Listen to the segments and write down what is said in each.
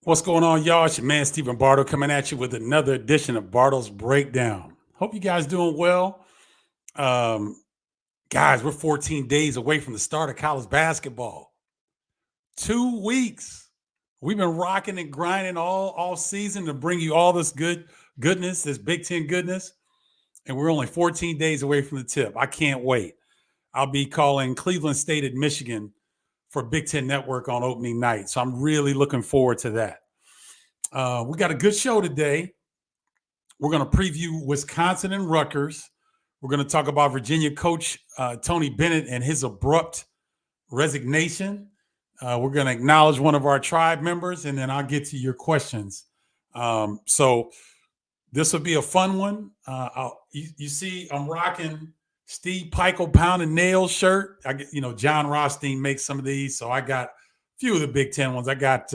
What's going on, y'all? It's your man, Stephen Bardo, coming at you with another edition of Bardo's Breakdown. Hope you guys doing well. Um, Guys, we're 14 days away from the start of college basketball. 2 weeks. We've been rocking and grinding all season to bring you all this goodness, this Big Ten goodness. And we're only 14 days away from the tip. I can't wait. I'll be calling Cleveland State at Michigan for Big Ten Network on opening night. So I'm really looking forward to that. We got a good show today. We're going to preview Wisconsin and Rutgers. We're going to talk about Virginia coach Tony Bennett and his abrupt resignation. We're going to acknowledge one of our tribe members, and then I'll get to your questions. So this will be a fun one. You see, I'm rocking Steve Pikel Pound and Nails shirt. John Rothstein makes some of these, so I got a few of the Big Ten ones. I got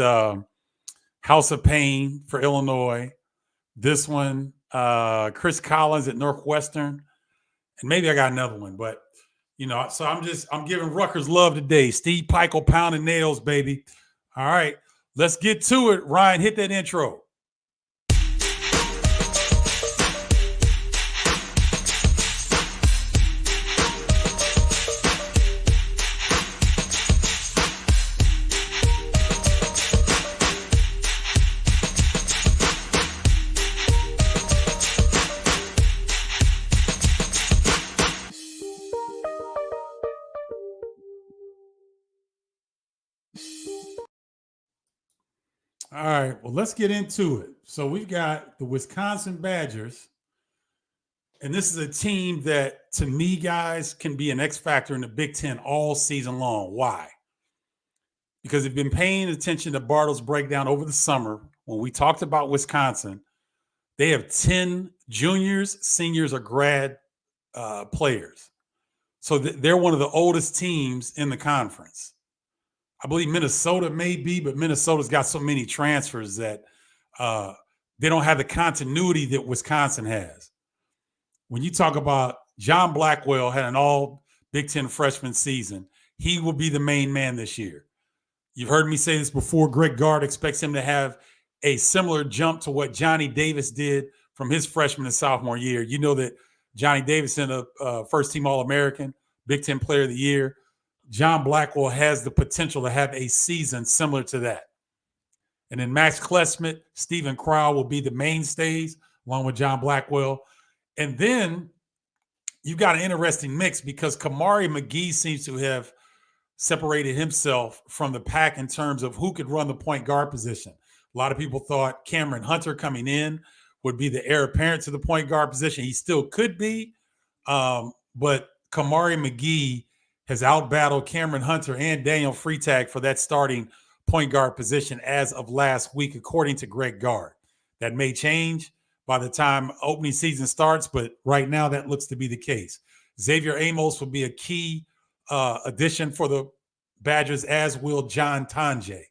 House of Pain for Illinois. This one, Chris Collins at Northwestern. And maybe I got another one, but so I'm giving Rutgers love today. Steve Pikel, Pound and Nails, baby. All right, let's get to it. Ryan, hit that intro. All right, well, let's get into it. So we've got the Wisconsin Badgers, and this is a team that, to me, guys, can be an X factor in the Big Ten all season long. Why? Because they've been paying attention to Bardo's breakdown over the summer when we talked about Wisconsin. They have 10 juniors, seniors, or grad players. So they're one of the oldest teams in the conference. I believe Minnesota may be, but Minnesota's got so many transfers that they don't have the continuity that Wisconsin has. When you talk about John Blackwell had an all Big Ten freshman season, he will be the main man this year. You've heard me say this before. Greg Gard expects him to have a similar jump to what Johnny Davis did from his freshman and sophomore year. You know that Johnny Davis is a first-team All-American, Big Ten Player of the Year. John Blackwell has the potential to have a season similar to that. And then Max Klesmit, Stephen Crowell will be the mainstays along with John Blackwell. And then you've got an interesting mix because Kamari McGee seems to have separated himself from the pack in terms of who could run the point guard position. A lot of people thought Cameron Hunter coming in would be the heir apparent to the point guard position. He still could be, but Kamari McGee has outbattled Cameron Hunter and Daniel Freitag for that starting point guard position as of last week, according to Greg Gard. That may change by the time opening season starts, but right now that looks to be the case. Xavier Amos will be a key addition for the Badgers, as will John Tanjay.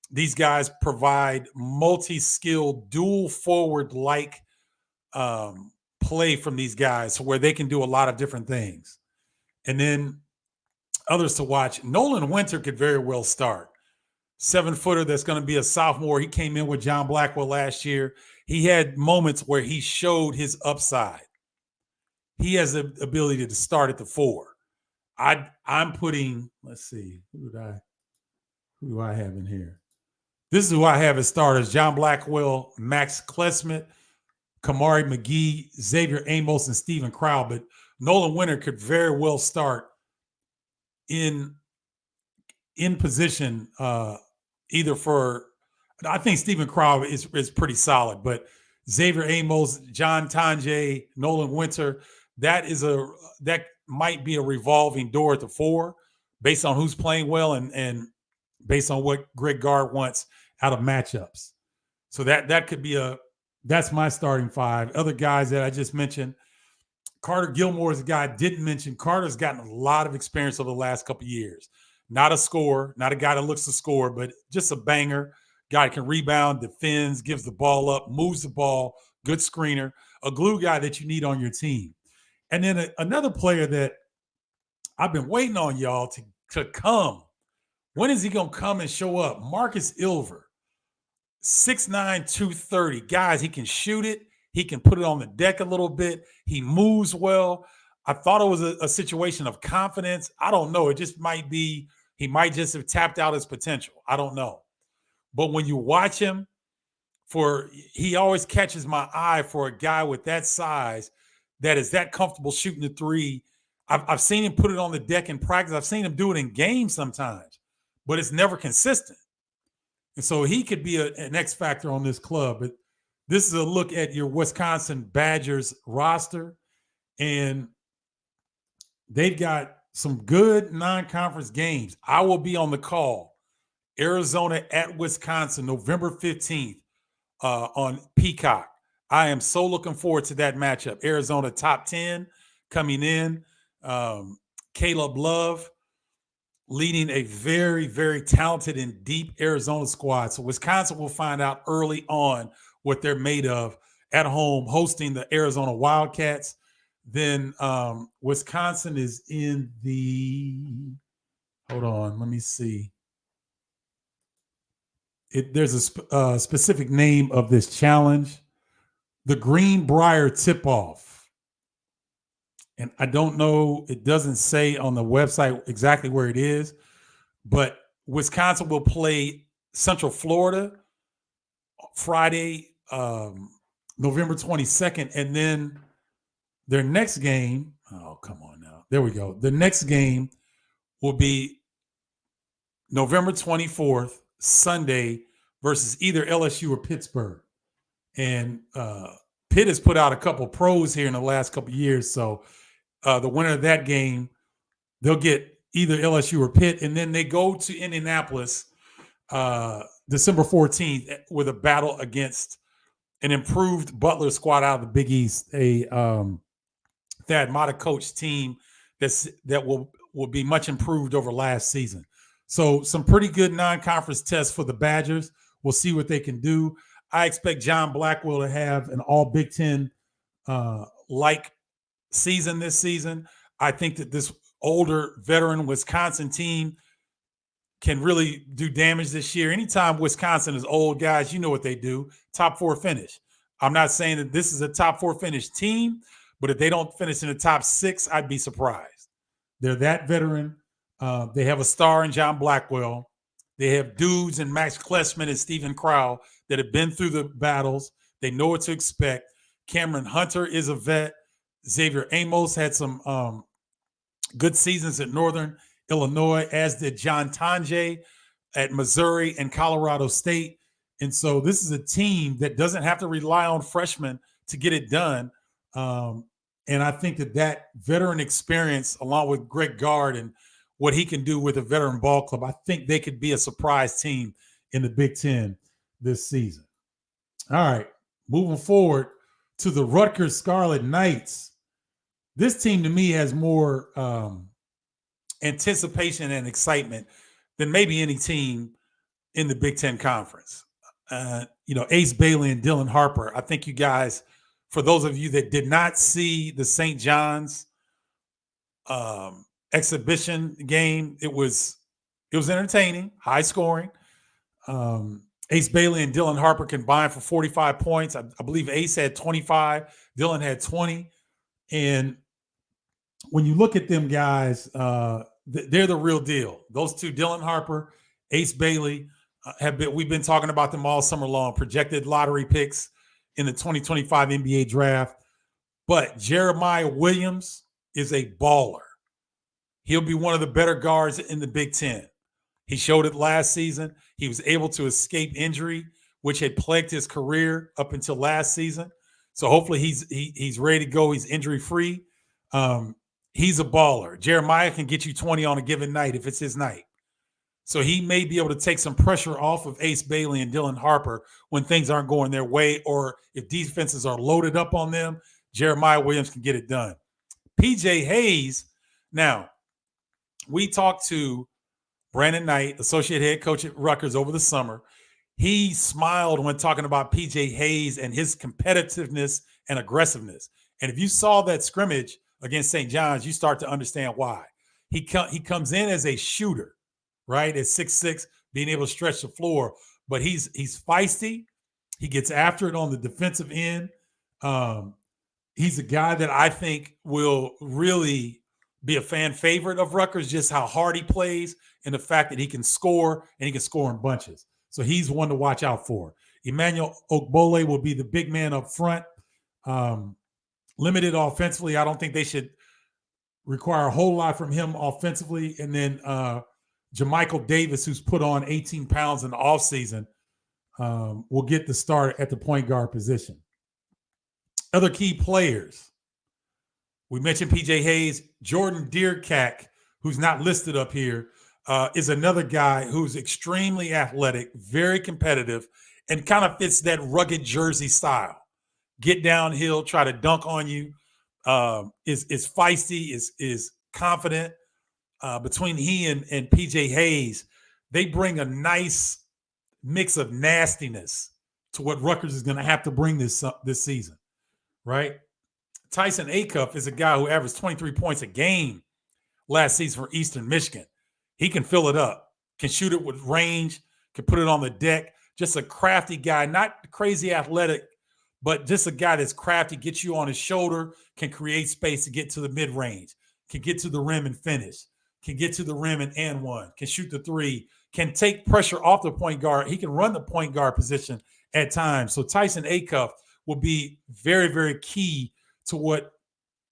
These guys provide multi-skilled, dual forward-like play from these guys where they can do a lot of different things. And then others to watch, Nolan Winter could very well start. 7-footer that's going to be a sophomore. He came in with John Blackwell last year. He had moments where he showed his upside. He has the ability to start at the 4. I'm putting, let's see, who do I have in here? This is who I have as starters: John Blackwell, Max Klesmit, Kamari McGee, Xavier Amos, and Stephen Crowell. But Nolan Winter could very well start in position either for, I think Stephen Crowell is pretty solid, but Xavier Amos, John Tanjay, Nolan Winter, that might be a revolving door at the 4 based on who's playing well and based on what Greg Gard wants out of matchups. So that could be that's my starting 5. Other guys that I just mentioned, Carter Gilmore is a guy I didn't mention. Carter's gotten a lot of experience over the last couple of years. Not a scorer, not a guy that looks to score, but just a banger. Guy can rebound, defends, gives the ball up, moves the ball, good screener, a glue guy that you need on your team. And then another player that I've been waiting on y'all to come. When is he going to come and show up? Marcus Ilver. 6'9", 230. Guys, he can shoot it. He can put it on the deck a little bit. He moves well. I thought it was a situation of confidence. I don't know. It just might be, he might just have tapped out his potential. I don't know. But when you watch him, he always catches my eye for a guy with that size that is that comfortable shooting the three. I've seen him put it on the deck in practice. I've seen him do it in games sometimes, but it's never consistent. And so he could be an X factor on this club. But this is a look at your Wisconsin Badgers roster, and they've got some good non-conference games. I will be on the call. Arizona at Wisconsin, November 15th on Peacock. I am so looking forward to that matchup. Arizona top 10 coming in. Caleb Love leading a very, very talented and deep Arizona squad. So Wisconsin will find out early on what they're made of at home, hosting the Arizona Wildcats. Then Wisconsin is in the, hold on, let me see. There's a specific name of this challenge, the Greenbrier Tip-Off. And I don't know, it doesn't say on the website exactly where it is, but Wisconsin will play Central Florida Friday, November 22nd. And then their next game, oh, come on now. There we go. The next game will be November 24th, Sunday, versus either LSU or Pittsburgh. And Pitt has put out a couple pros here in the last couple of years. So the winner of that game, they'll get either LSU or Pitt. And then they go to Indianapolis December 14th with a battle against an improved Butler squad out of the Big East, a Thad Matta coach team that will be much improved over last season. So some pretty good non-conference tests for the Badgers. We'll see what they can do. I expect John Blackwell to have an all Big Ten like season this season. I think that this older veteran Wisconsin team can really do damage this year. Anytime Wisconsin is old, guys, you know what they do. Top 4 finish. I'm not saying that this is a top 4 finish team, but if they don't finish in the top 6, I'd be surprised. They're that veteran. They have a star in John Blackwell. They have dudes in Max Klessman and Stephen Crowell that have been through the battles. They know what to expect. Cameron Hunter is a vet. Xavier Amos had some good seasons at Northern Illinois, as did John Tanjay at Missouri and Colorado State. And so this is a team that doesn't have to rely on freshmen to get it done. And I think that veteran experience, along with Greg Gard and what he can do with a veteran ball club, I think they could be a surprise team in the Big Ten this season. All right, moving forward to the Rutgers Scarlet Knights. This team to me has more anticipation and excitement than maybe any team in the Big Ten Conference. Ace Bailey and Dylan Harper. I think you guys, for those of you that did not see the St. John's exhibition game, it was entertaining, high scoring. Ace Bailey and Dylan Harper combined for 45 points. I believe Ace had 25, Dylan had 20. And when you look at them guys, they're the real deal. Those two, Dylan Harper, Ace Bailey, we've been talking about them all summer long, projected lottery picks in the 2025 NBA draft. But Jeremiah Williams is a baller. He'll be one of the better guards in the Big Ten. He showed it last season. He was able to escape injury, which had plagued his career up until last season. So hopefully he's ready to go. He's injury-free. He's a baller. Jeremiah can get you 20 on a given night if it's his night. So he may be able to take some pressure off of Ace Bailey and Dylan Harper when things aren't going their way, or if defenses are loaded up on them, Jeremiah Williams can get it done. PJ Hayes, now, we talked to Brandon Knight, associate head coach at Rutgers, over the summer. He smiled when talking about PJ Hayes and his competitiveness and aggressiveness. And if you saw that scrimmage against St. John's, you start to understand why. He comes in as a shooter, right, at 6'6", being able to stretch the floor. but he's feisty. He gets after it on the defensive end. He's a guy that I think will really be a fan favorite of Rutgers, just how hard he plays and the fact that he can score and he can score in bunches. So he's one to watch out for. Emmanuel Ogbole will be the big man up front. Limited offensively. I don't think they should require a whole lot from him offensively. And then Jamichael Davis, who's put on 18 pounds in the offseason, will get the start at the point guard position. Other key players. We mentioned PJ Hayes. Jordan Deercack, who's not listed up here, is another guy who's extremely athletic, very competitive, and kind of fits that rugged Jersey style. Get downhill, try to dunk on you, is feisty, is confident. Between he and PJ Hayes, they bring a nice mix of nastiness to what Rutgers is going to have to bring this season, right? Tyson Acuff is a guy who averaged 23 points a game last season for Eastern Michigan. He can fill it up, can shoot it with range, can put it on the deck. Just a crafty guy, not crazy athletic, but just a guy that's crafty, gets you on his shoulder, can create space to get to the mid-range, can get to the rim and finish, can get to the rim and one, can shoot the three, can take pressure off the point guard. He can run the point guard position at times. So Tyson Acuff will be very, very key to what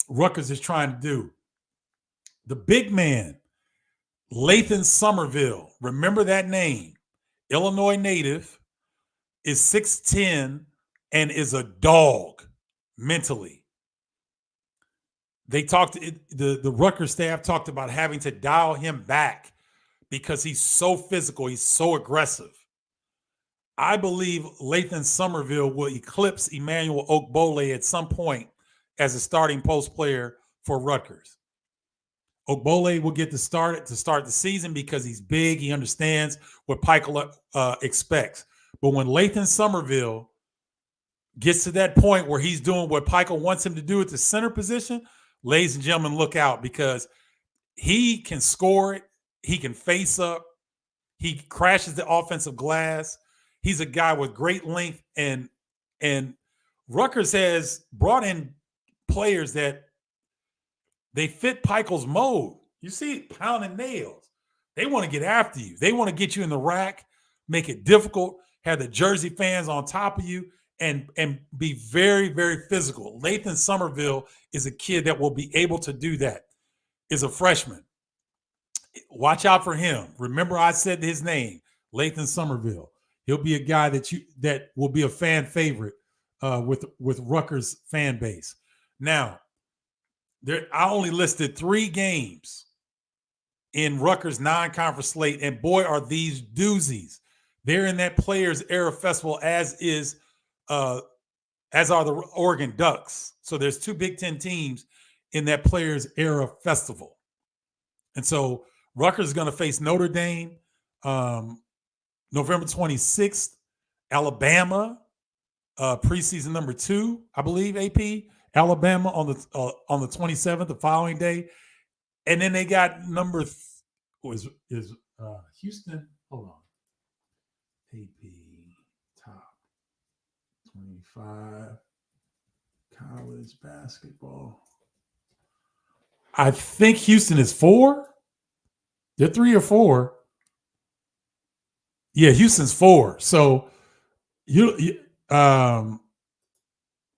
Rutgers is trying to do. The big man, Lathan Somerville, remember that name, Illinois native, is 6'10", and is a dog mentally. They talked, the Rutgers staff talked about having to dial him back because he's so physical, he's so aggressive. I believe Lathan Somerville will eclipse Emmanuel Ogbole at some point as a starting post player for Rutgers. Ogbole will get to start the season because he's big, he understands what Pikel expects. But when Lathan Somerville gets to that point where he's doing what Pikel wants him to do at the center position, ladies and gentlemen, look out, because he can score it. He can face up. He crashes the offensive glass. He's a guy with great length, and Rutgers has brought in players that they fit Pikel's mode. You see, pounding nails. They want to get after you. They want to get you in the rack, make it difficult, have the Jersey fans on top of you, and be very, very physical. Lathan Somerville is a kid that will be able to do that. Is a freshman. Watch out for him. Remember, I said his name, Lathan Somerville. He'll be a guy that will be a fan favorite with Rutgers fan base. Now, I only listed 3 games in Rutgers non-conference slate, and boy, are these doozies. They're in that Players Era Festival, as are the Oregon Ducks. So there's 2 Big Ten teams in that Players Era Festival. And so Rutgers is going to face Notre Dame November 26th, Alabama, preseason number 2, I believe, AP. Alabama on the 27th, the following day. And then they got Houston. Hold on. AP top 25 college basketball. I think Houston is 4. They're 3 or 4. Yeah, Houston's 4. So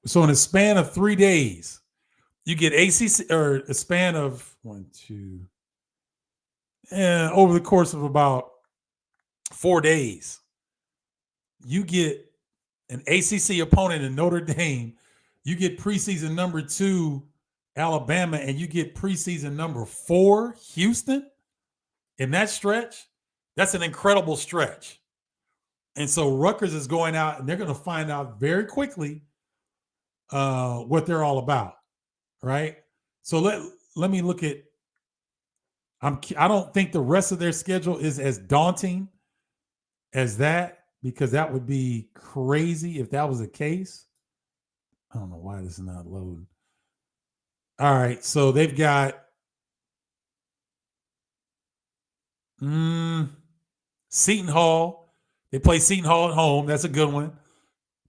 so in a span of 3 days, you get ACC, or a span of 1, 2, and over the course of about 4 days, you get an ACC opponent in Notre Dame, you get preseason number 2 Alabama, and you get preseason number 4 Houston in that stretch. That's an incredible stretch. And so Rutgers is going out, and they're going to find out very quickly what they're all about, right? So let me look at. I don't think the rest of their schedule is as daunting as that, because that would be crazy if that was the case. I don't know why this is not loading. All right, so they've got Seton Hall, They play Seton Hall at home. That's a good one.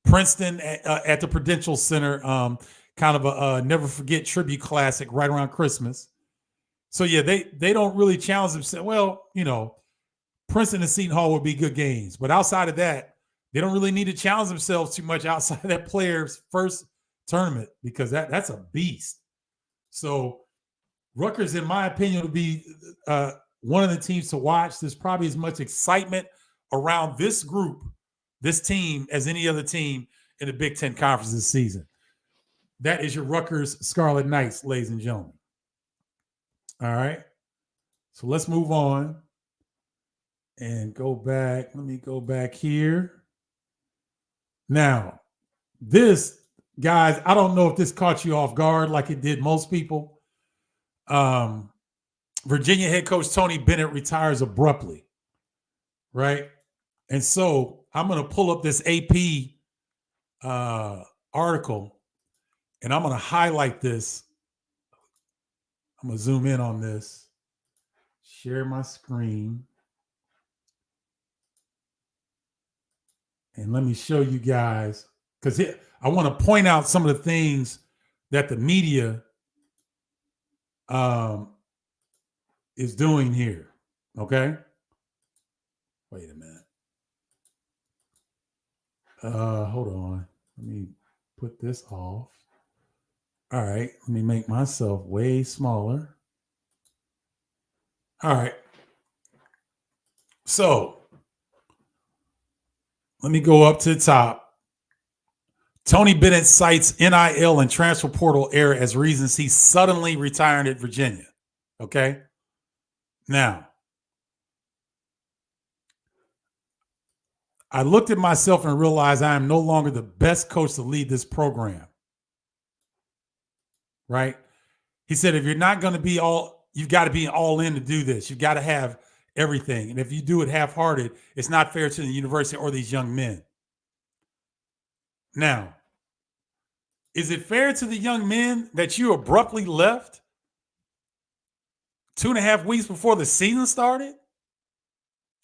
Princeton at the Prudential Center, kind of a never forget tribute classic right around Christmas. So yeah, they don't really challenge themselves. Well, Princeton and Seton Hall would be good games, but outside of that, they don't really need to challenge themselves too much outside of that player's first tournament because that's a beast. So Rutgers, in my opinion, would be one of the teams to watch. There's probably as much excitement around this group, this team, as any other team in the Big Ten Conference this season. That is your Rutgers Scarlet Knights, ladies and gentlemen. All right. So let's move on and go back. Let me go back here. Now, this, guys, I don't know if this caught you off guard like it did most people. Virginia head coach Tony Bennett retires abruptly, right? And so I'm going to pull up this AP article, and I'm going to highlight this. I'm going to zoom in on this, share my screen, and let me show you guys, because I want to point out some of the things that the media is doing here. Okay. Wait a minute. Hold on. Let me put this off. All right. Let me make myself way smaller. All right. So let me go up to the top. Tony Bennett cites NIL and transfer portal error as reasons he's suddenly retiring at Virginia. Okay. Now, I looked at myself and realized I am no longer the best coach to lead this program. Right? He said, if you're not going to be you've got to be all in to do this. You've got to have everything. And if you do it half-hearted, it's not fair to the university or these young men. Now, is it fair to the young men that you abruptly left 2.5 weeks before the season started?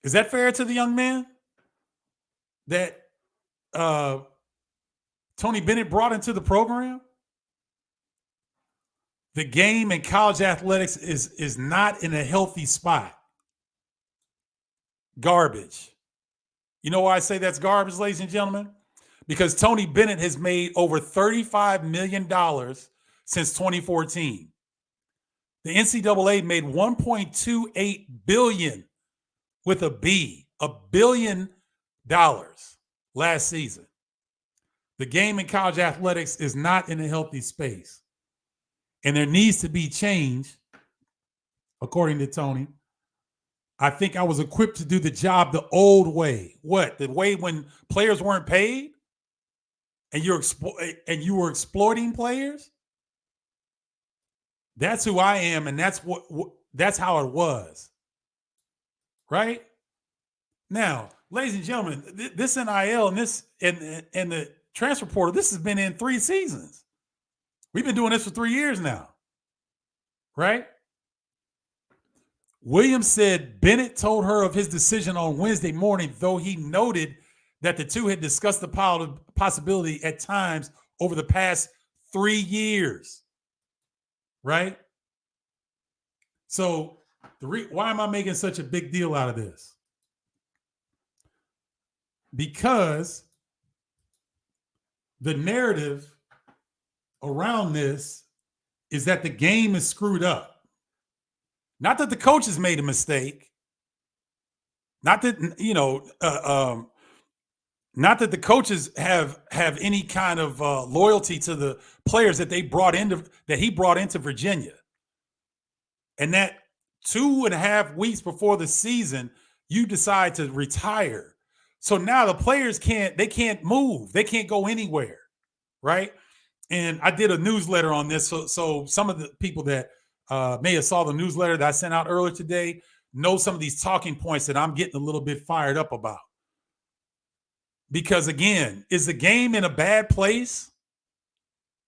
Is that fair to the young men that Tony Bennett brought into the program? The game in college athletics is not in a healthy spot. Garbage. You know why I say that's garbage, ladies and gentlemen? Because Tony Bennett has made over $35 million since 2014. The NCAA made $1.28 billion with a B, $1 billion last season. The game in college athletics is not in a healthy space. And there needs to be change, according to Tony. I think I was equipped to do the job the old way. What? The way when players weren't paid and you were exploiting players? That's who I am, and that's how it was. Right? Now, ladies and gentlemen, this NIL and this and the transfer portal, this has been in 3 seasons. We've been doing this for 3 years now. Right? Williams said Bennett told her of his decision on Wednesday morning, though he noted that the two had discussed the possibility at times over the past 3 years. Right? So why am I making such a big deal out of this? Because the narrative around this is that the game is screwed up. Not that the coaches made a mistake. Not that, not that the coaches have any kind of loyalty to the players that he brought into Virginia. And that 2.5 weeks before the season, you decide to retire. So now the players can't move. They can't go anywhere. Right? And I did a newsletter on this. So some of the people that may have saw the newsletter that I sent out earlier today know some of these talking points that I'm getting a little bit fired up about. Because again, is the game in a bad place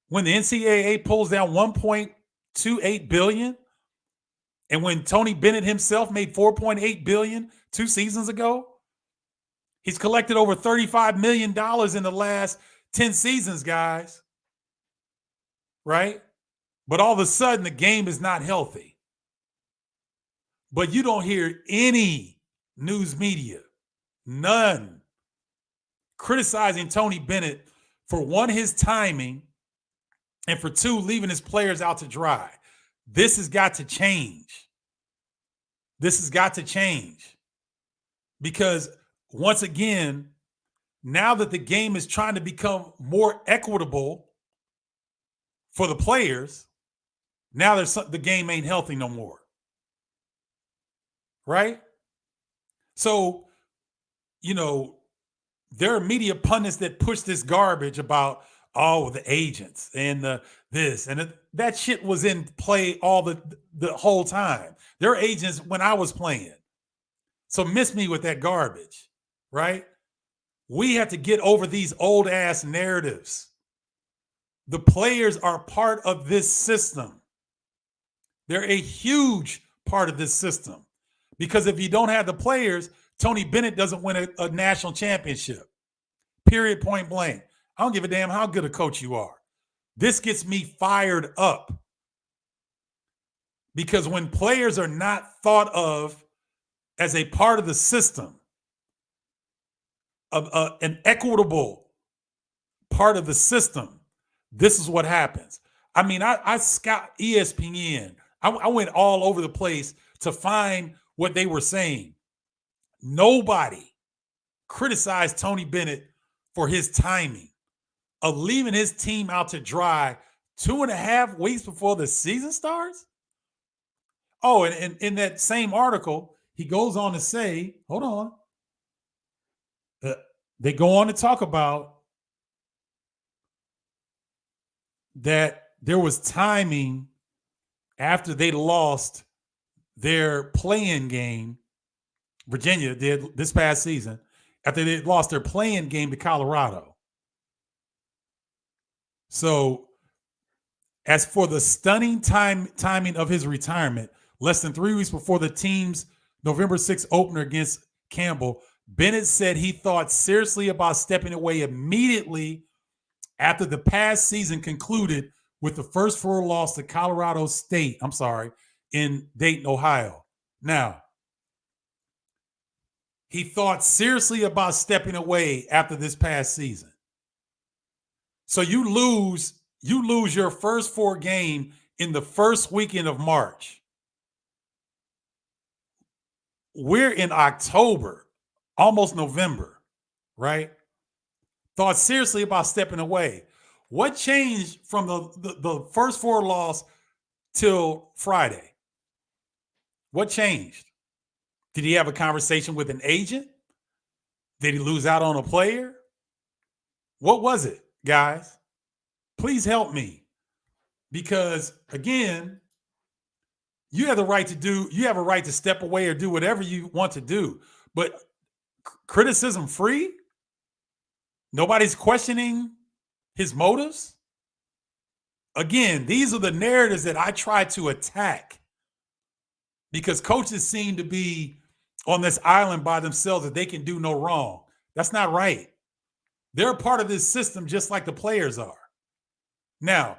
when the NCAA pulls down $1.28 billion? And when Tony Bennett himself made $4.8 billion 2 seasons ago? He's collected over $35 million in the last 10 seasons, guys. Right? But all of a sudden, the game is not healthy. But you don't hear any news media, none, criticizing Tony Bennett for, one, his timing, and for two, leaving his players out to dry. This has got to change. This has got to change. Because once again, now that the game is trying to become more equitable for the players, now the game ain't healthy no more. Right? So, there are media pundits that push this garbage about, the agents and this and that shit was in play all the whole time. There are agents when I was playing. So miss me with that garbage, right? We have to get over these old ass narratives. The players are part of this system. They're a huge part of this system. Because if you don't have the players, Tony Bennett doesn't win a national championship. Period, point blank. I don't give a damn how good a coach you are. This gets me fired up. Because when players are not thought of as a part of the system, of an equitable part of the system, this is what happens. I mean, I scout ESPN. I went all over the place to find what they were saying. Nobody criticized Tony Bennett for his timing of leaving his team out to dry 2.5 weeks before the season starts. Oh, and in that same article, he goes on to say, hold on. They go on to talk about that there was timing after they lost their play-in game. Virginia did this past season, after they lost their play-in game to Colorado. So, as for the stunning timing of his retirement, less than 3 weeks before the team's November 6th opener against Campbell, Bennett said he thought seriously about stepping away immediately after the past season concluded with the first 4 loss to Colorado State, in Dayton, Ohio. Now, he thought seriously about stepping away after this past season. So you lose your first 4 game in the first weekend of March. We're in October, almost November, right? Thought seriously about stepping away. What changed from the first 4 loss till Friday? What changed? Did he have a conversation with an agent? Did he lose out on a player? What was it, guys? Please help me. Because again, you have a right to step away or do whatever you want to do. But criticism free? Nobody's questioning his motives? Again, these are the narratives that I try to attack. Because coaches seem to be on this island by themselves that they can do no wrong. That's not right. They're a part of this system just like the players are. Now,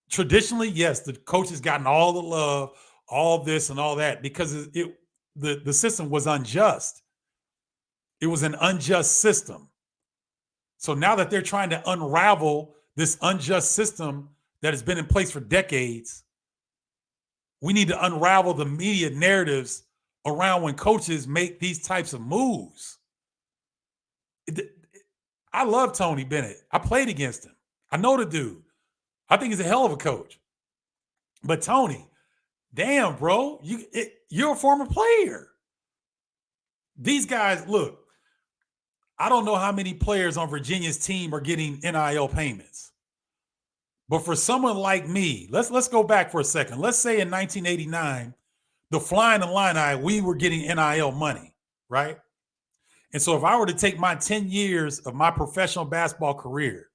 traditionally, yes, the coach has gotten all the love, all this and all that, because the system was unjust. It was an unjust system. So now that they're trying to unravel this unjust system that has been in place for decades, we need to unravel the media narratives around when coaches make these types of moves. I love Tony Bennett. I played against him. I know the dude. I think he's a hell of a coach. But Tony, damn, bro, you're a former player. These guys, look, I don't know how many players on Virginia's team are getting NIL payments. But for someone like me, let's go back for a second. Let's say in 1989, the Flying Illini, we were getting NIL money, right? And so if I were to take my 10 years of my professional basketball career,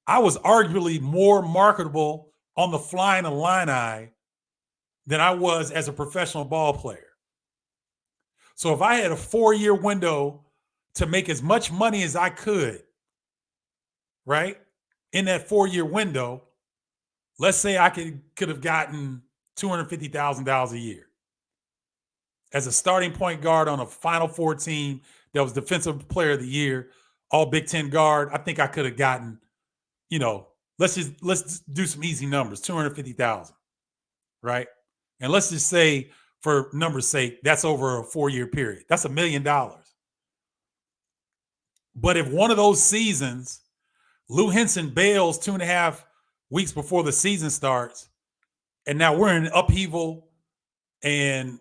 I was arguably more marketable on the Flying Illini than I was as a professional ball player. So if I had a 4-year window to make as much money as I could, right? In that 4-year window, let's say I could have gotten $250,000 a year as a starting point guard on a Final Four team that was Defensive Player of the Year, all Big Ten guard. I think I could have gotten, let's just do some easy numbers, 250,000, right? And let's just say, for numbers' sake, that's over a 4-year period. That's $1 million. But if one of those seasons, Lou Henson bails 2.5 weeks before the season starts, and now we're in upheaval, and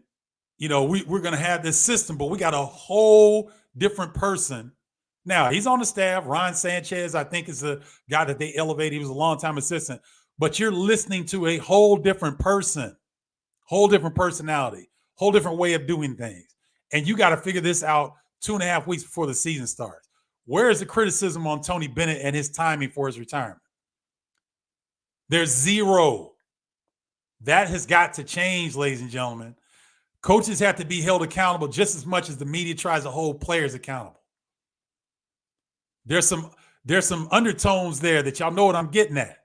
we're going to have this system, but we got a whole different person. Now, he's on the staff. Ron Sanchez, I think, is the guy that they elevated. He was a longtime assistant. But you're listening to a whole different person, whole different personality, whole different way of doing things. And you got to figure this out 2.5 weeks before the season starts. Where is the criticism on Tony Bennett and his timing for his retirement? There's zero. That has got to change, ladies and gentlemen. Coaches have to be held accountable just as much as the media tries to hold players accountable. There's some undertones there that y'all know what I'm getting at.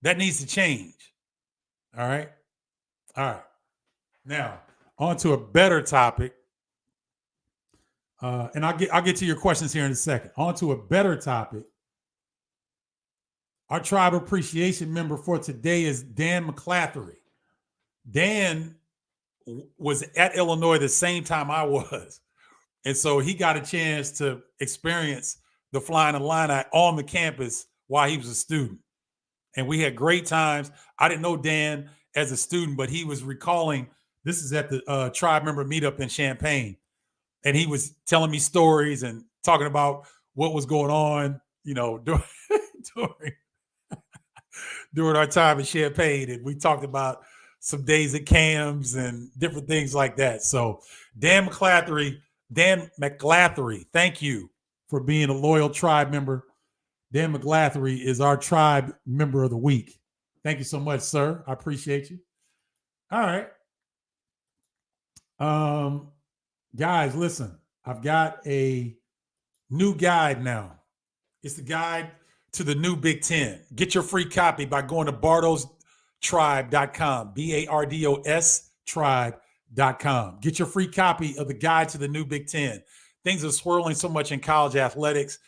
That needs to change. All right. Now, on to a better topic. And I'll get to your questions here in a second. On to a better topic. Our tribe appreciation member for today is Dan McClathery. Dan was at Illinois the same time I was. And so he got a chance to experience the Flying Illini on the campus while he was a student. And we had great times. I didn't know Dan as a student, but he was recalling, this is at the tribe member meetup in Champaign. And he was telling me stories and talking about what was going on, during our time in Champaign. And we talked about some days at CAMS and different things like that. So Dan McClathery, thank you for being a loyal tribe member. Dan McClathery is our tribe member of the week. Thank you so much, sir. I appreciate you. All right. Guys, listen, I've got a new guide now. It's the guide to the new Big Ten. Get your free copy by going to bardostribe.com, BARDOS tribe.com. Get your free copy of the guide to the new Big Ten. Things are swirling so much in college athletics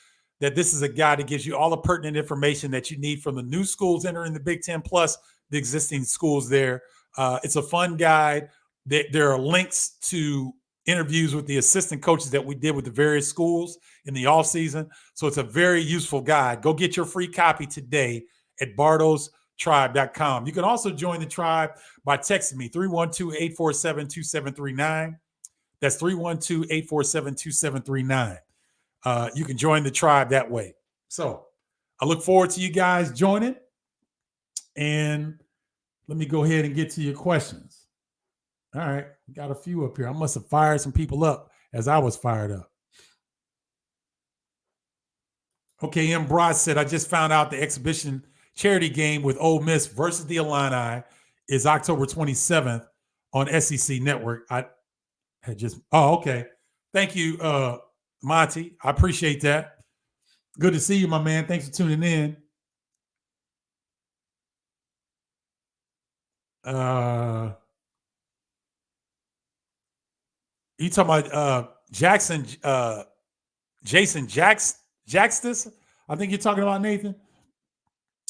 that this is a guide that gives you all the pertinent information that you need from the new schools entering the Big Ten plus the existing schools there. It's a fun guide. There are links to interviews with the assistant coaches that we did with the various schools in the offseason. So it's a very useful guide. Go get your free copy today at bardostribe.com. You can also join the tribe by texting me, 312-847-2739. That's 312-847-2739. You can join the tribe that way. So I look forward to you guys joining. And let me go ahead and get to your questions. All right, we got a few up here. I must have fired some people up as I was fired up. Okay, M. Broad said, I just found out the exhibition charity game with Ole Miss versus the Illini is October 27th on SEC Network. Okay. Thank you, Monty. I appreciate that. Good to see you, my man. Thanks for tuning in. You talking about Jason Jackstis? I think you're talking about Nathan.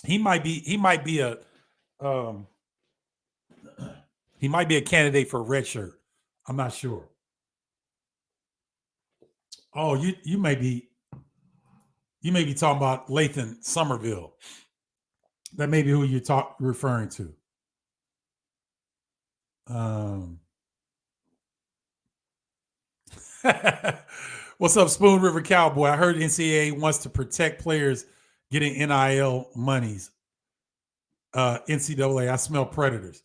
He might be a candidate for a red shirt. I'm not sure. Oh, you may be talking about Lathan Somerville. That may be who you're referring to. What's up, Spoon River Cowboy? I heard NCAA wants to protect players getting NIL monies. NCAA, I smell predators.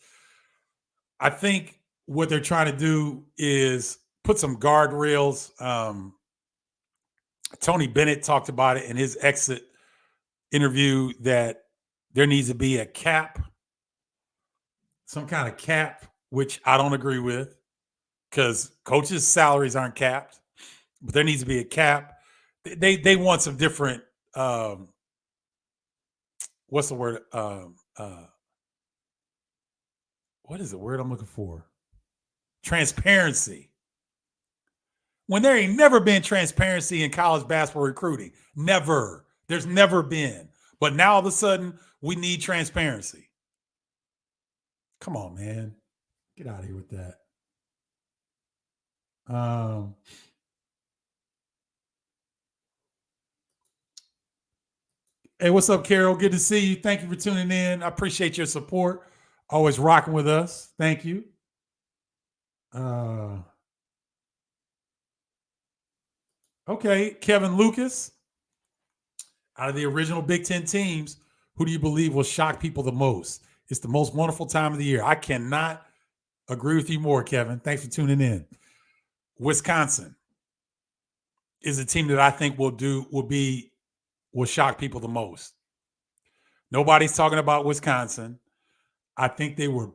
I think what they're trying to do is put some guardrails. Tony Bennett talked about it in his exit interview that there needs to be a cap, some kind of cap, which I don't agree with, because coaches' salaries aren't capped. but there needs to be a cap. They want some different. What's the word? What is the word I'm looking for? Transparency. When there ain't never been transparency in college basketball recruiting. Never. There's never been. But now all of a sudden, we need transparency. Come on, man. Get out of here with that. Hey, what's up, Carol? Good to see you. Thank you for tuning in. I appreciate your support. Always rocking with us. Thank you. Okay, Kevin Lucas. Out of the original Big Ten teams, who do you believe will shock people the most? It's the most wonderful time of the year. I cannot agree with you more, Kevin. Thanks for tuning in. Wisconsin is a team that I think will shock people the most. Nobody's talking about Wisconsin. I think they were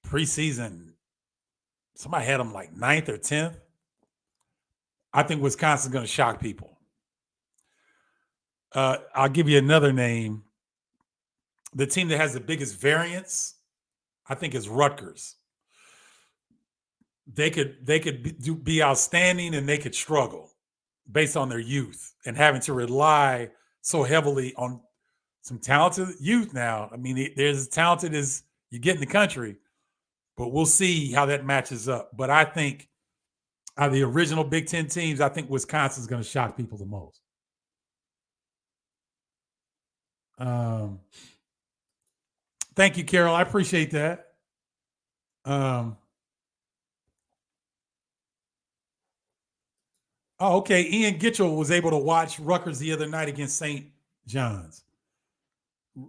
preseason. Somebody had them like 9th or 10th. I think Wisconsin's going to shock people. I'll give you another name. The team that has the biggest variance, I think, is Rutgers. They could be outstanding and they could struggle based on their youth and having to rely so heavily on some talented youth now. I mean, they're as talented as you get in the country, but we'll see how that matches up. But I think out of the original Big Ten teams, I think Wisconsin's going to shock people the most. Thank you, Carol. I appreciate that. Okay. Ian Gitchell was able to watch Rutgers the other night against St. John's.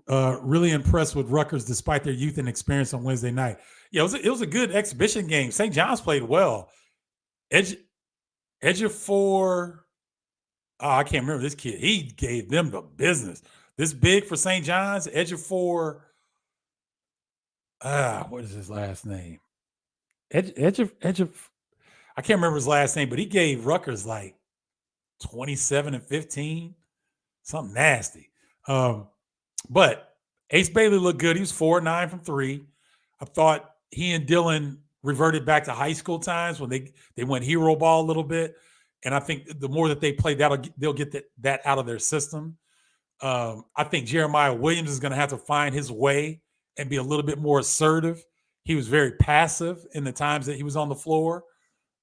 Really impressed with Rutgers despite their youth and experience on Wednesday night. Yeah, it was a good exhibition game. St. John's played well. Ejiofor, I can't remember this kid. He gave them the business. This big for St. John's, Ejiofor. What is his last name? Ejiofor. I can't remember his last name, but he gave Rutgers like 27 and 15, something nasty. But Ace Bailey looked good. He was 4-9 from 3. I thought he and Dylan reverted back to high school times when they went hero ball a little bit. And I think the more that they play, they'll get that out of their system. I think Jeremiah Williams is going to have to find his way and be a little bit more assertive. He was very passive in the times that he was on the floor.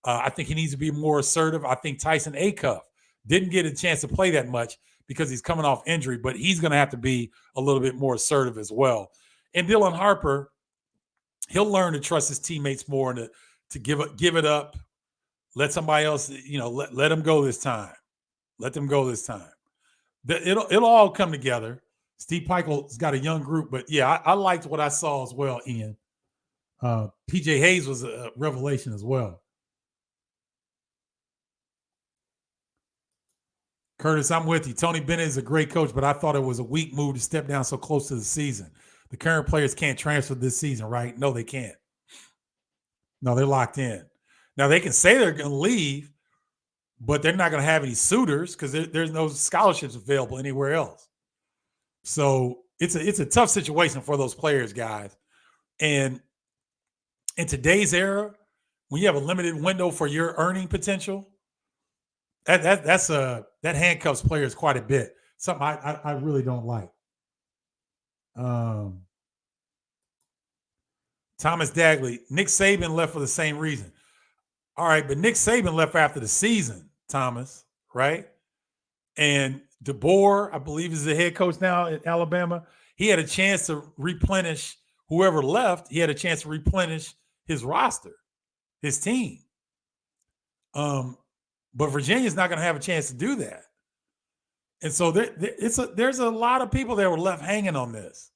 I think he needs to be more assertive. I think Tyson Acuff didn't get a chance to play that much because he's coming off injury, but he's going to have to be a little bit more assertive as well. And Dylan Harper, he'll learn to trust his teammates more and to give it up. Let somebody else, let them go this time. Let them go this time. It'll all come together. Steve Peichel's got a young group, but yeah, I liked what I saw as well, Ian. PJ Hayes was a revelation as well. Curtis, I'm with you. Tony Bennett is a great coach, but I thought it was a weak move to step down so close to the season. The current players can't transfer this season, right? No, they can't. No, they're locked in. Now, they can say they're going to leave, but they're not going to have any suitors because there's no scholarships available anywhere else. So it's a tough situation for those players, guys. And in today's era, when you have a limited window for your earning potential, that handcuffs players quite a bit. Something I really don't like. Thomas Dagley, Nick Saban left for the same reason. All right, but Nick Saban left after the season, Thomas, right? And DeBoer, I believe, is the head coach now at Alabama. He had a chance to replenish whoever left. He had a chance to replenish his roster, his team. But Virginia's not going to have a chance to do that. And so there's a lot of people that were left hanging on this.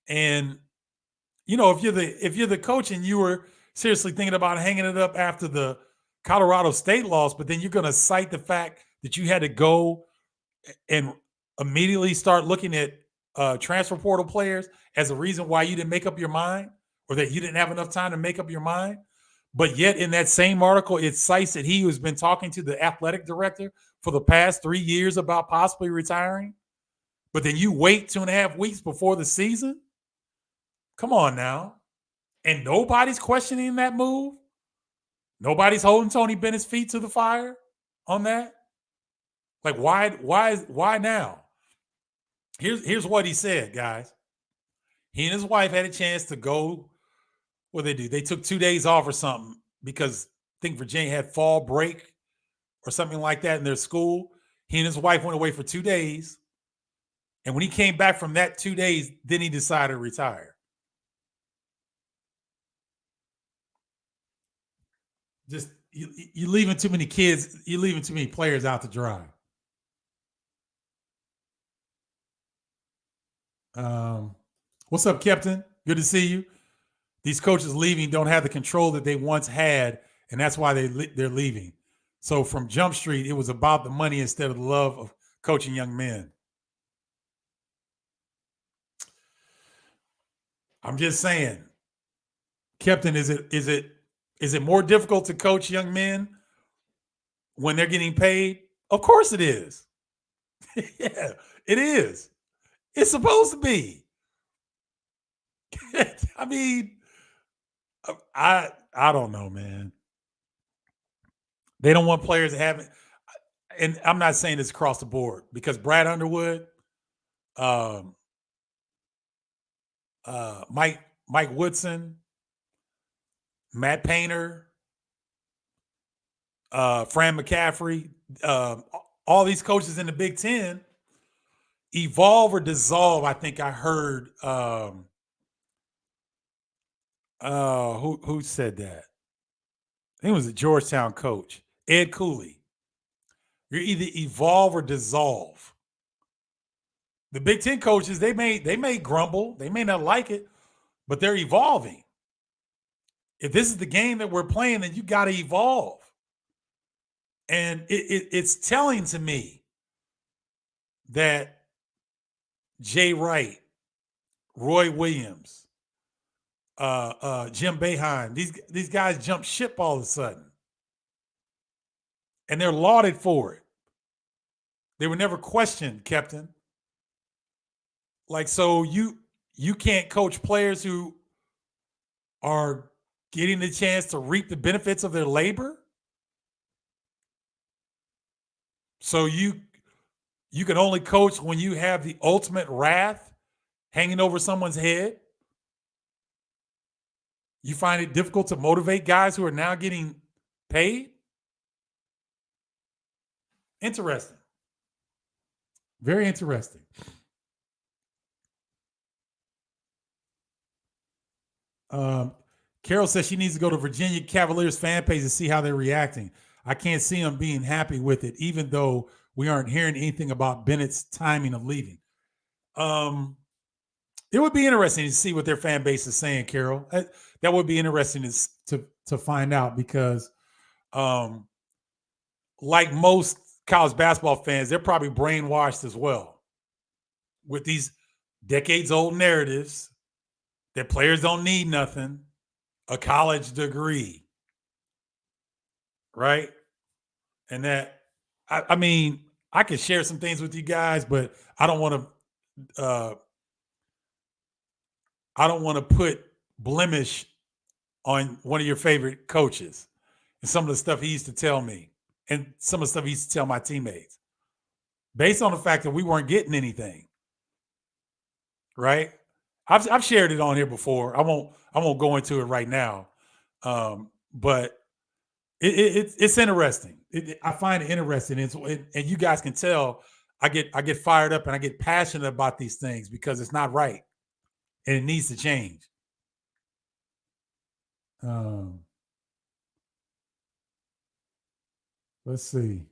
And, if you're the coach and you were seriously thinking about hanging it up after the Colorado State loss, but then you're going to cite the fact that you had to go and immediately start looking at transfer portal players as a reason why you didn't make up your mind or that you didn't have enough time to make up your mind. But yet in that same article, it cites that he has been talking to the athletic director for the past 3 years about possibly retiring. But then you wait 2.5 weeks before the season? Come on now. And nobody's questioning that move? Nobody's holding Tony Bennett's feet to the fire on that? Like, why now? Here's what he said, guys. He and his wife had a chance to go. What they do? They took 2 days off or something because I think Virginia had fall break or something like that in their school. He and his wife went away for 2 days. And when he came back from that 2 days, then he decided to retire. Just you're leaving too many kids, you're leaving too many players out to dry. What's up, Captain? Good to see you. These coaches leaving don't have the control that they once had, and that's why they're leaving. So from Jump Street, it was about the money instead of the love of coaching young men. I'm just saying, Captain, is it more difficult to coach young men when they're getting paid? Of course it is. Yeah, it is. It's supposed to be. I mean, I don't know, man. They don't want players having, and I'm not saying this across the board because Brad Underwood, Mike Woodson, Matt Painter, Fran McCaffrey, all these coaches in the Big Ten evolve or dissolve. I think I heard who said that? I think it was a Georgetown coach, Ed Cooley. You're either evolve or dissolve. The Big Ten coaches, they may grumble, they may not like it, but they're evolving. If this is the game that we're playing, then you got to evolve. And it's telling to me that Jay Wright, Roy Williams, Jim Boeheim, these guys jump ship all of a sudden. And they're lauded for it. They were never questioned, Captain. Like, so you can't coach players who are getting the chance to reap the benefits of their labor? So you can only coach when you have the ultimate wrath hanging over someone's head? You find it difficult to motivate guys who are now getting paid? Interesting. Very interesting. Carol says she needs to go to Virginia Cavaliers fan page to see how they're reacting. I can't see them being happy with it, even though we aren't hearing anything about Bennett's timing of leaving. It would be interesting to see what their fan base is saying, Carol. That would be interesting to find out because, like most college basketball fans, they're probably brainwashed as well with these decades-old narratives that players don't need nothing, a college degree, right? And that, I mean, I could share some things with you guys, but I don't want to put blemish on one of your favorite coaches and some of the stuff he used to tell me and some of the stuff he used to tell my teammates based on the fact that we weren't getting anything, right? I've shared it on here before. I won't go into it right now, but it's interesting. I find it interesting, and you guys can tell I get fired up and I get passionate about these things because it's not right and it needs to change. Let's see.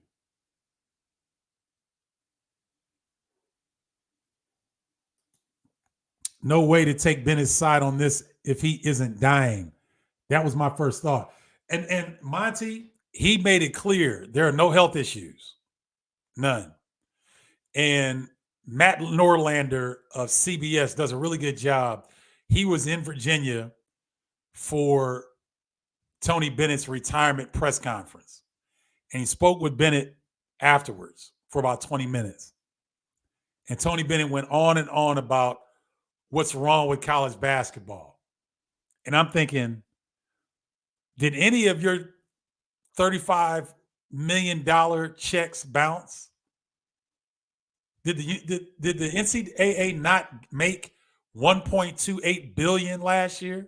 No way to take Bennett's side on this if he isn't dying. That was my first thought. And Monty, he made it clear there are no health issues. None. And Matt Norlander of CBS does a really good job. He was in Virginia for Tony Bennett's retirement press conference. And he spoke with Bennett afterwards for about 20 minutes. And Tony Bennett went on and on about what's wrong with college basketball. And I'm thinking, did any of your $35 million checks bounce? Did the NCAA not make $1.28 billion last year?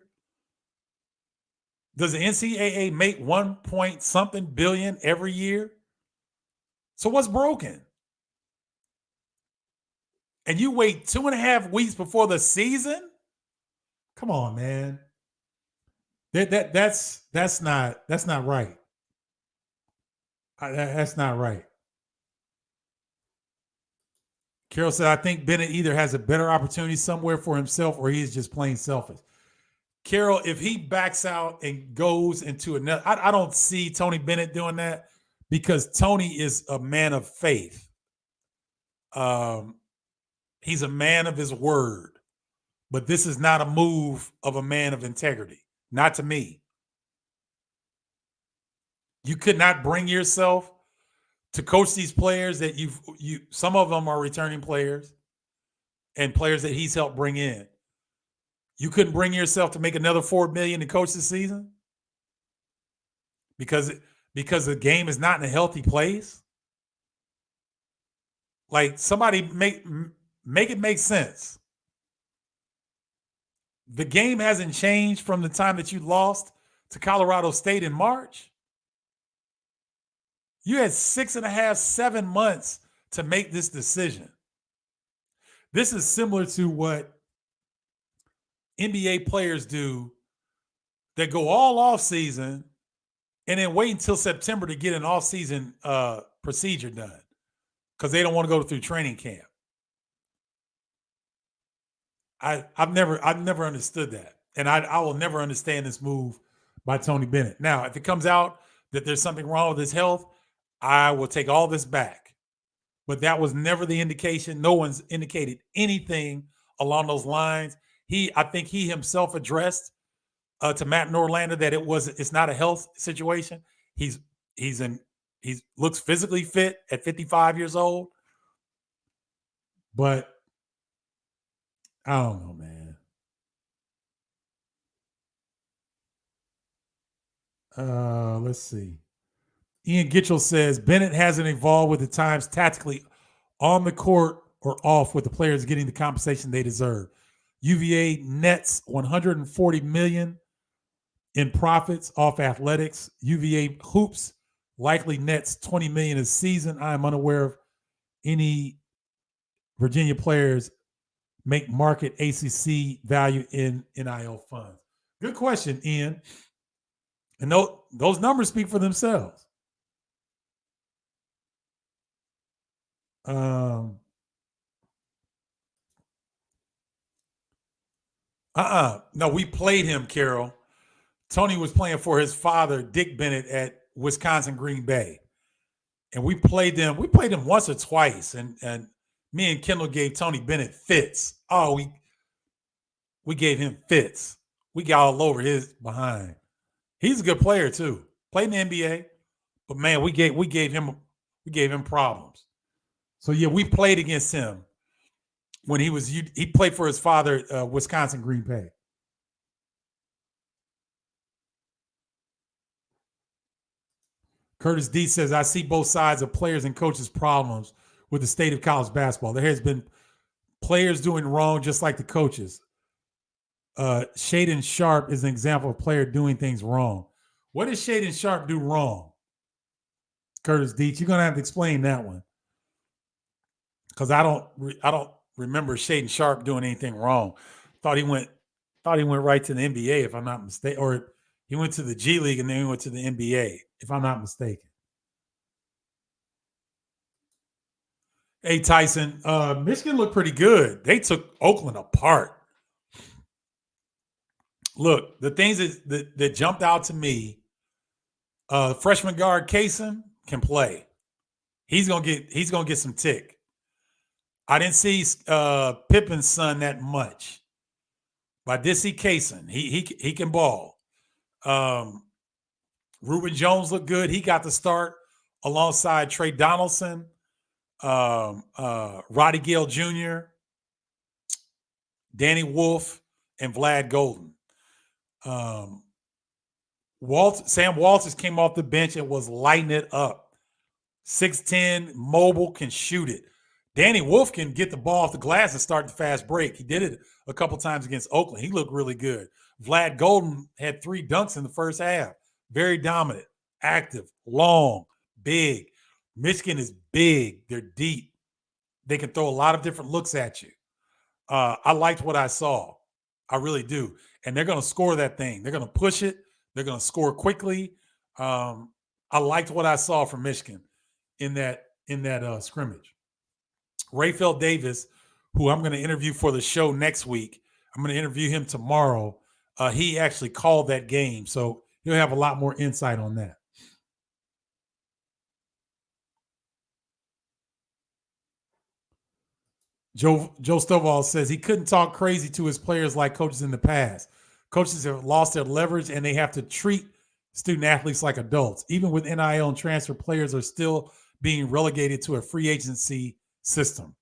Does the NCAA make 1 point something billion every year? So what's broken? And you wait 2.5 weeks before the season? Come on, man. That's not right. That's not right. Carol said, I think Bennett either has a better opportunity somewhere for himself or he's just plain selfish. Carol, if he backs out and goes into another, I don't see Tony Bennett doing that because Tony is a man of faith. He's a man of his word, but this is not a move of a man of integrity. Not to me. You could not bring yourself to coach these players that some of them are returning players and players that he's helped bring in. You couldn't bring yourself to make another $4 million to coach this season because the game is not in a healthy place. Like, somebody make it make sense. The game hasn't changed from the time that you lost to Colorado State in March. You had 6.5, 7 months to make this decision. This is similar to what NBA players do that go all off season and then wait until September to get an off season procedure done because they don't want to go through training camp. I've never understood that, and I will never understand this move by Tony Bennett. Now, if it comes out that there's something wrong with his health, I will take all this back. But that was never the indication. No one's indicated anything along those lines. I think he himself addressed to Matt Norlander that it's not a health situation. He looks physically fit at 55 years old, but I don't know, man. Let's see. Ian Gitchell says Bennett hasn't evolved with the times tactically on the court or off with the players getting the compensation they deserve. UVA nets $140 million in profits off athletics. UVA hoops likely nets $20 million a season. I am unaware of any Virginia players make market ACC value in NIL funds. Good question, Ian. And those numbers speak for themselves. No, we played him, Carol. Tony was playing for his father, Dick Bennett, at Wisconsin Green Bay. And we played them once or twice. And me and Kendall gave Tony Bennett fits. Oh, we gave him fits. We got all over his behind. He's a good player too. Played in the NBA. But man, we gave him problems. So yeah, we played against him when he played for his father, Wisconsin Green Bay. Curtis D says, I see both sides of players and coaches' problems with the state of college basketball. There has been players doing wrong just like the coaches. Shaden Sharp is an example of a player doing things wrong. What did Shaden Sharp do wrong? Curtis D, you're going to have to explain that one. Because I don't remember Shaden Sharp doing anything wrong. Thought he went right to the NBA, if I'm not mistaken. Or he went to the G League and then he went to the NBA, if I'm not mistaken. Hey, Tyson, Michigan looked pretty good. They took Oakland apart. Look, the things that jumped out to me, freshman guard Kaysen can play. He's gonna get some tick. I didn't see Pippen's son that much, but I did see Kaysen. He can ball. Reuben Jones looked good. He got the start alongside Trey Donaldson, Roddy Gale Jr., Danny Wolf, and Vlad Golden. Sam Walters came off the bench and was lighting it up. 6'10", mobile, can shoot it. Danny Wolf can get the ball off the glass and start the fast break. He did it a couple times against Oakland. He looked really good. Vlad Golden had 3 dunks in the first half. Very dominant, active, long, big. Michigan is big. They're deep. They can throw a lot of different looks at you. I liked what I saw. I really do. And they're going to score that thing. They're going to push it. They're going to score quickly. I liked what I saw from Michigan in that scrimmage. Rayfeld Davis, who I'm going to interview for the show next week, I'm going to interview him tomorrow. He actually called that game, so he'll have a lot more insight on that. Joe Stovall says he couldn't talk crazy to his players like coaches in the past. Coaches have lost their leverage, and they have to treat student athletes like adults. Even with NIL and transfer, players are still being relegated to a free agency system.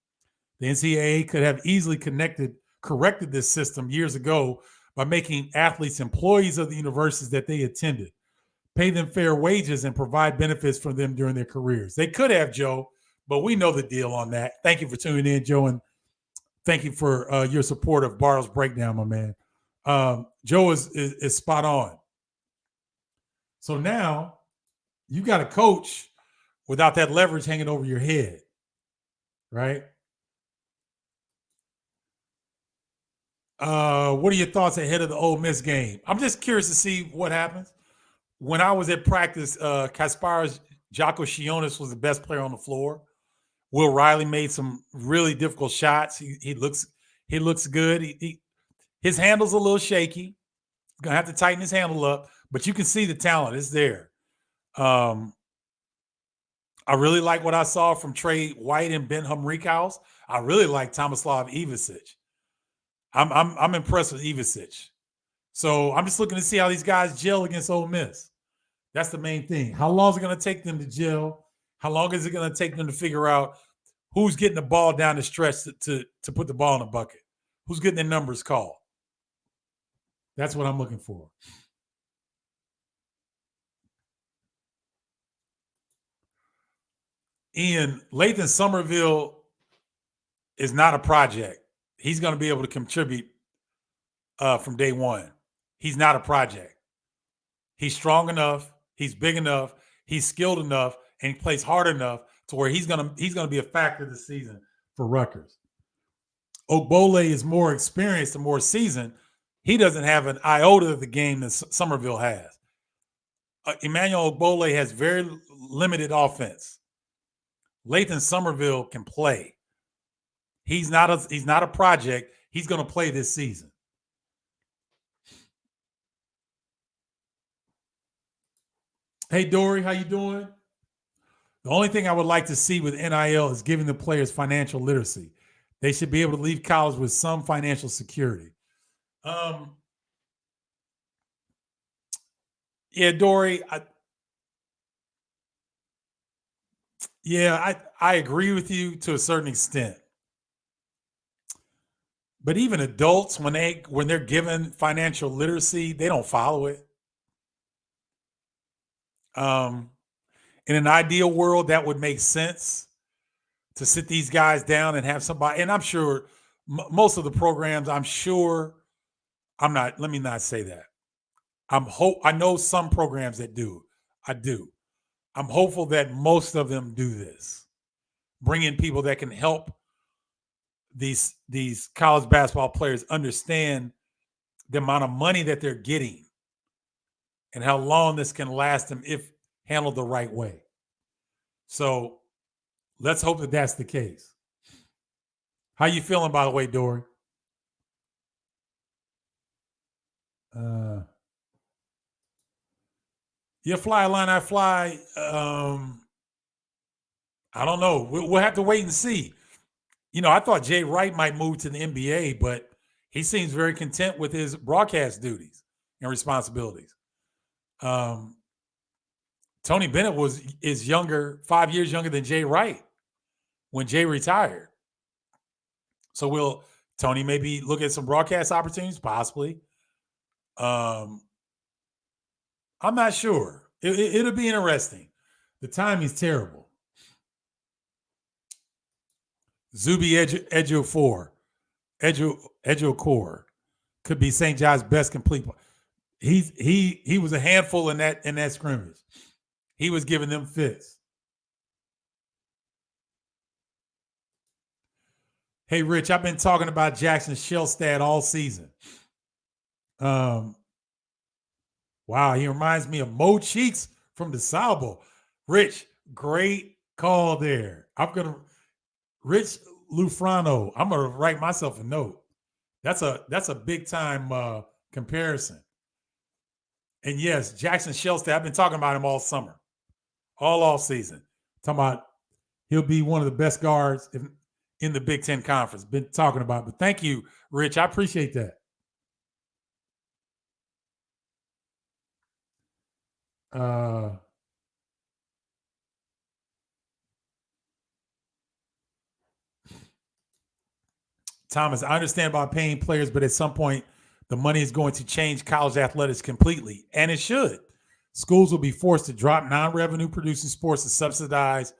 The NCAA could have easily corrected this system years ago by making athletes employees of the universities that they attended, pay them fair wages, and provide benefits for them during their careers. They could have, Joe, but we know the deal on that. Thank you for tuning in, Joe, and thank you for your support of Bardo's Breakdown, my man. Joe is spot on. So now you got a coach without that leverage hanging over your head, right? What are your thoughts ahead of the Ole Miss game? I'm just curious to see what happens. When I was at practice, Kasparas Giacchionis was the best player on the floor. Will Riley made some really difficult shots. He looks good. His handle's a little shaky. Gonna have to tighten his handle up, but you can see the talent is there. I really like what I saw from Trey White and Ben Humrickhouse. I really like Tomislav Ivicic. I'm impressed with Ivicic. So I'm just looking to see how these guys gel against Ole Miss. That's the main thing. How long is it going to take them to gel? How long is it going to take them to figure out who's getting the ball down the stretch to put the ball in the bucket? Who's getting their numbers called? That's what I'm looking for. Ian, Lathan Somerville is not a project. He's going to be able to contribute from day one. He's not a project. He's strong enough. He's big enough. He's skilled enough, and he plays hard enough to where he's going to be a factor this season for Rutgers. Ogbole is more experienced and more seasoned. He doesn't have an iota of the game that Somerville has. Emmanuel Ogbole has very limited offense. Lathan Somerville can play. He's not a project. He's going to play this season. Hey, Dory, how you doing? The only thing I would like to see with NIL is giving the players financial literacy. They should be able to leave college with some financial security. Yeah, Dory, I agree with you to a certain extent. But even adults, when they're given financial literacy, they don't follow it. In an ideal world, that would make sense to sit these guys down and have somebody. And I'm sure most of the programs, let me not say that. I know some programs that do. I do. I'm hopeful that most of them do this. Bring in people that can help these college basketball players understand the amount of money that they're getting and how long this can last them if handled the right way. So let's hope that that's the case. How you feeling, by the way, Dory? You fly, line, I fly. I don't know. We'll have to wait and see. I thought Jay Wright might move to the NBA, but he seems very content with his broadcast duties and responsibilities. Tony Bennett is younger, 5 years younger than Jay Wright when Jay retired. So will Tony maybe look at some broadcast opportunities? Possibly. I'm not sure. It'll be interesting. The timing's terrible. Zuby Ejiofor could be St. John's best complete. He was a handful in that scrimmage. He was giving them fits. Hey, Rich, I've been talking about Jackson Shellstad all season. Wow, he reminds me of Mo Cheeks from the Salvo. Rich, great call there. Rich Lufrano, I'm gonna write myself a note. That's a big time comparison. And yes, Jackson Shellstad, I've been talking about him all summer, all off season. Talking about he'll be one of the best guards in the Big Ten Conference. Been talking about, but thank you, Rich. I appreciate that. Thomas, I understand about paying players, but at some point, the money is going to change college athletics completely, and it should. Schools will be forced to drop non-revenue producing sports to subsidize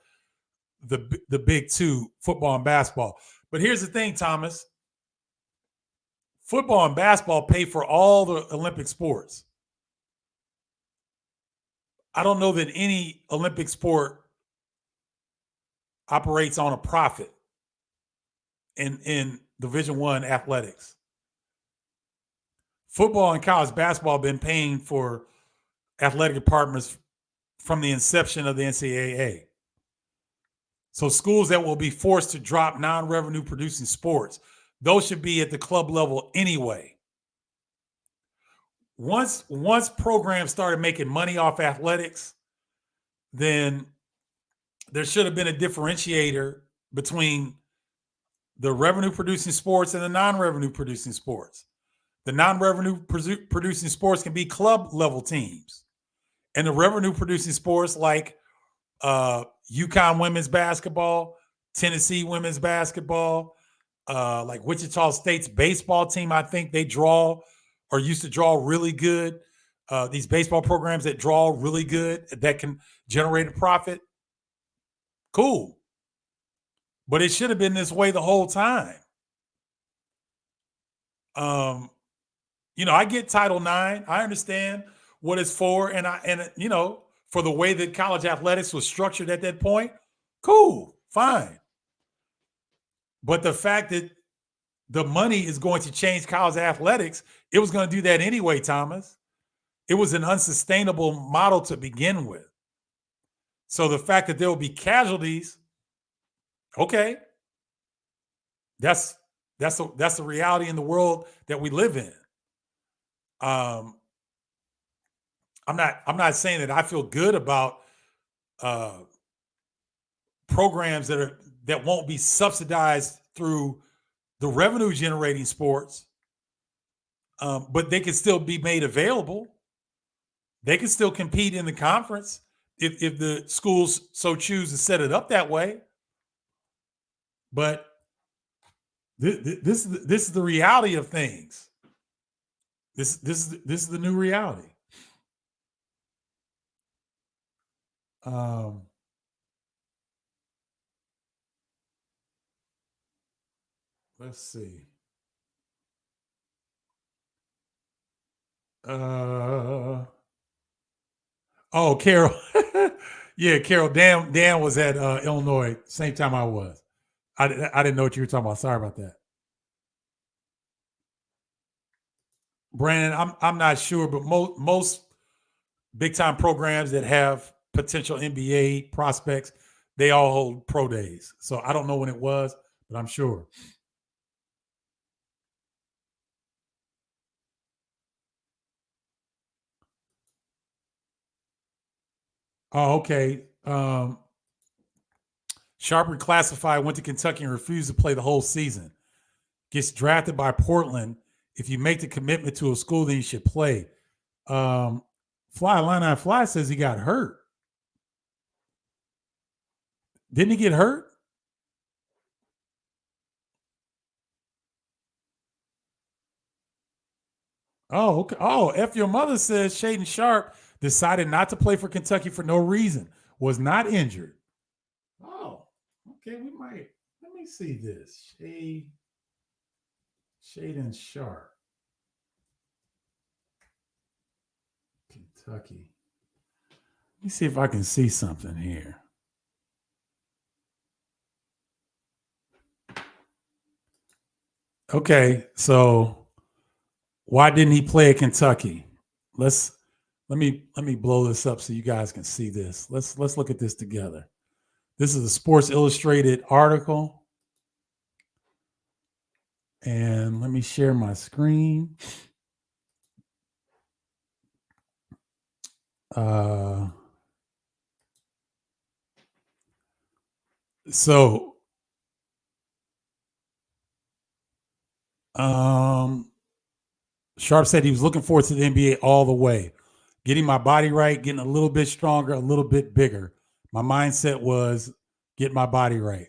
the big two, football and basketball. But here's the thing, Thomas. Football and basketball pay for all the Olympic sports. I don't know that any Olympic sport operates on a profit in Division I athletics. Football and college basketball have been paying for athletic departments from the inception of the NCAA. So schools that will be forced to drop non-revenue producing sports, those should be at the club level anyway. Once programs started making money off athletics, then there should have been a differentiator between the revenue producing sports and the non-revenue producing sports. The non-revenue producing sports can be club level teams. And the revenue producing sports like UConn women's basketball, Tennessee women's basketball, like Wichita State's baseball team, I think they draw or used to draw really good. These baseball programs that draw really good, that can generate a profit. Cool. But it should have been this way the whole time. I get Title IX. I understand what it's for, and for the way that college athletics was structured at that point, cool, fine. But the fact that the money is going to change college athletics, it was going to do that anyway, Thomas. It was an unsustainable model to begin with. So the fact that there will be casualties, okay, that's the reality in the world that we live in. I'm not saying that I feel good about programs that won't be subsidized through the revenue generating sports, but they can still be made available. They can still compete in the conference if the schools so choose to set it up that way. But this is the reality of things. This is the new reality. Let's see. Oh, Carol. Yeah, Carol. Dan was at Illinois same time I was. I didn't know what you were talking about. Sorry about that. Brandon, I'm not sure, but most big time programs that have potential NBA prospects, they all hold pro days. So I don't know when it was, but I'm sure. Oh, okay. Sharper classified, went to Kentucky and refused to play the whole season. Gets drafted by Portland. If you make the commitment to a school, then you should play. Fly Illini Fly says he got hurt. Didn't he get hurt? Oh, okay. Oh, F your mother says Shaden Sharp decided not to play for Kentucky for no reason. Was not injured. Oh, okay. We might. Let me see this. Shaden Sharp, Kentucky. Let me see if I can see something here. Okay, so why didn't he play at Kentucky? Let me blow this up so you guys can see this. Let's look at this together. This is a Sports Illustrated article. And let me share my screen. So Sharp said he was looking forward to the NBA all the way. Getting my body right, getting a little bit stronger, a little bit bigger. My mindset was get my body right.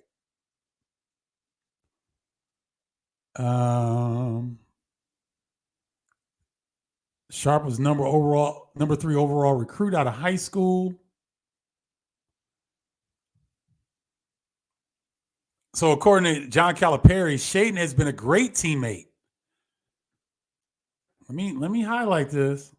Sharp was number 3 overall recruit out of high school. So according to John Calipari, Shaden has been a great teammate. Let me highlight this.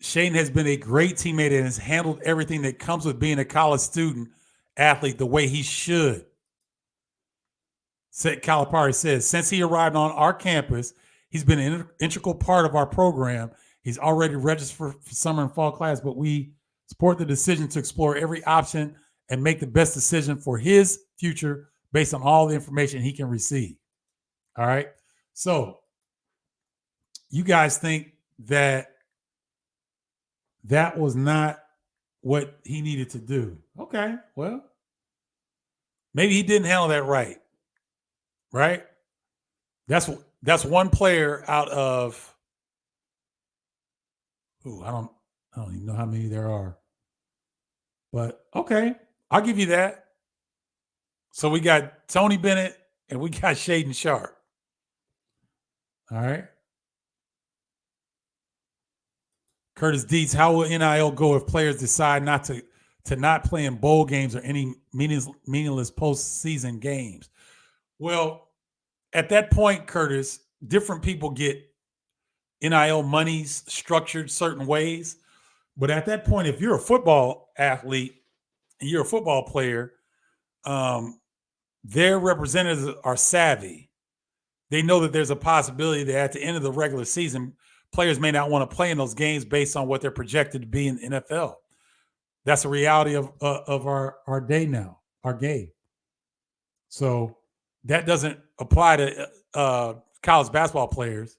Shaden has been a great teammate and has handled everything that comes with being a college student athlete the way he should. Calipari says, since he arrived on our campus, he's been an integral part of our program. He's already registered for summer and fall class, but we support the decision to explore every option and make the best decision for his future based on all the information he can receive. All right. So you guys think that was not what he needed to do. Okay. Well, maybe he didn't handle that right. Right? That's one player out of I don't even know how many there are. But okay, I'll give you that. So we got Tony Bennett and we got Shaden Sharp. All right. Curtis Dietz, how will NIL go if players decide not to not play in bowl games or any meaningless postseason games? Well, at that point, Curtis, different people get NIL monies structured certain ways. But at that point, if you're a football athlete and you're a football player, their representatives are savvy. They know that there's a possibility that at the end of the regular season, players may not want to play in those games based on what they're projected to be in the NFL. That's a reality of our day now, our game. So that doesn't apply to college basketball players.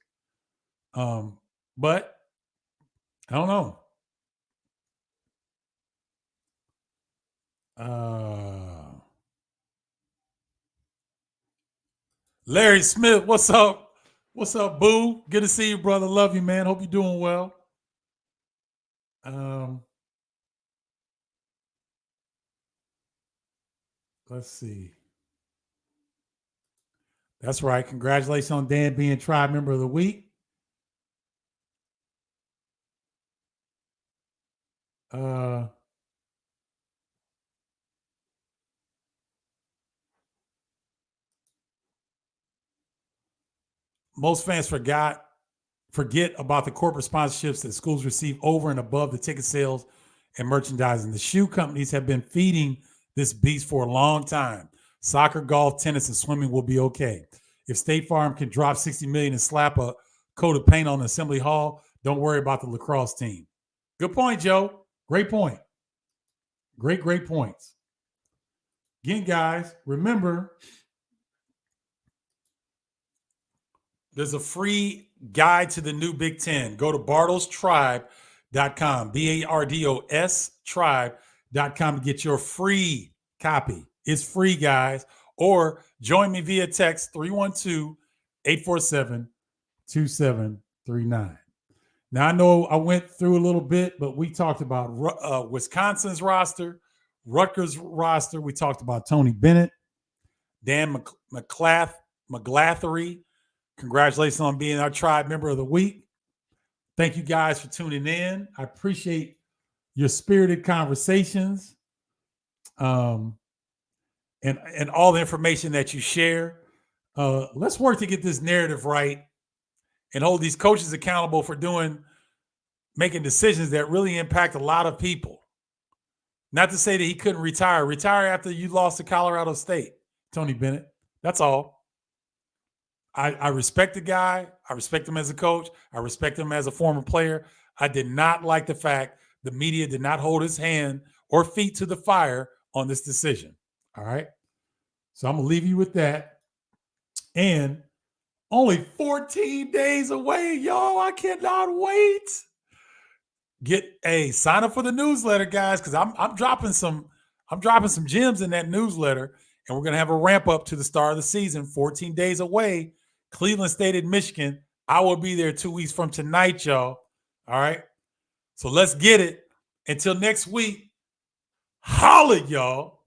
But I don't know. Larry Smith, what's up? What's up, boo? Good to see you, brother. Love you, man. Hope you're doing well. Let's see. That's right. Congratulations on Dan being Tribe Member of the Week. Most fans forget about the corporate sponsorships that schools receive over and above the ticket sales and merchandising. The shoe companies have been feeding this beast for a long time. Soccer, golf, tennis, and swimming will be okay. If State Farm can drop $60 million and slap a coat of paint on Assembly Hall, don't worry about the lacrosse team. Good point, Joe. Great point. Great points. Again, guys, remember, there's a free guide to the new Big Ten. Go to bardostribe.com, BARDOS tribe.com to get your free copy. It's free, guys. Or join me via text 312-847-2739. Now, I know I went through a little bit, but we talked about Wisconsin's roster, Rutgers roster. We talked about Tony Bennett, Dan McGlathery. Congratulations on being our tribe member of the week. Thank you guys for tuning in. I appreciate your spirited conversations and all the information that you share. Let's work to get this narrative right and hold these coaches accountable for making decisions that really impact a lot of people. Not to say that he couldn't retire. Retire after you lost to Colorado State, Tony Bennett. That's all. I respect the guy. I respect him as a coach. I respect him as a former player. I did not like the fact the media did not hold his hand or feet to the fire on this decision. All right. So I'm going to leave you with that. And only 14 days away, y'all. I cannot wait. Sign up for the newsletter, guys, because I'm dropping some gems in that newsletter, and we're gonna have a ramp up to the start of the season. 14 days away, Cleveland State at Michigan. I will be there 2 weeks from tonight, y'all. All right. So let's get it. Until next week, holla, y'all.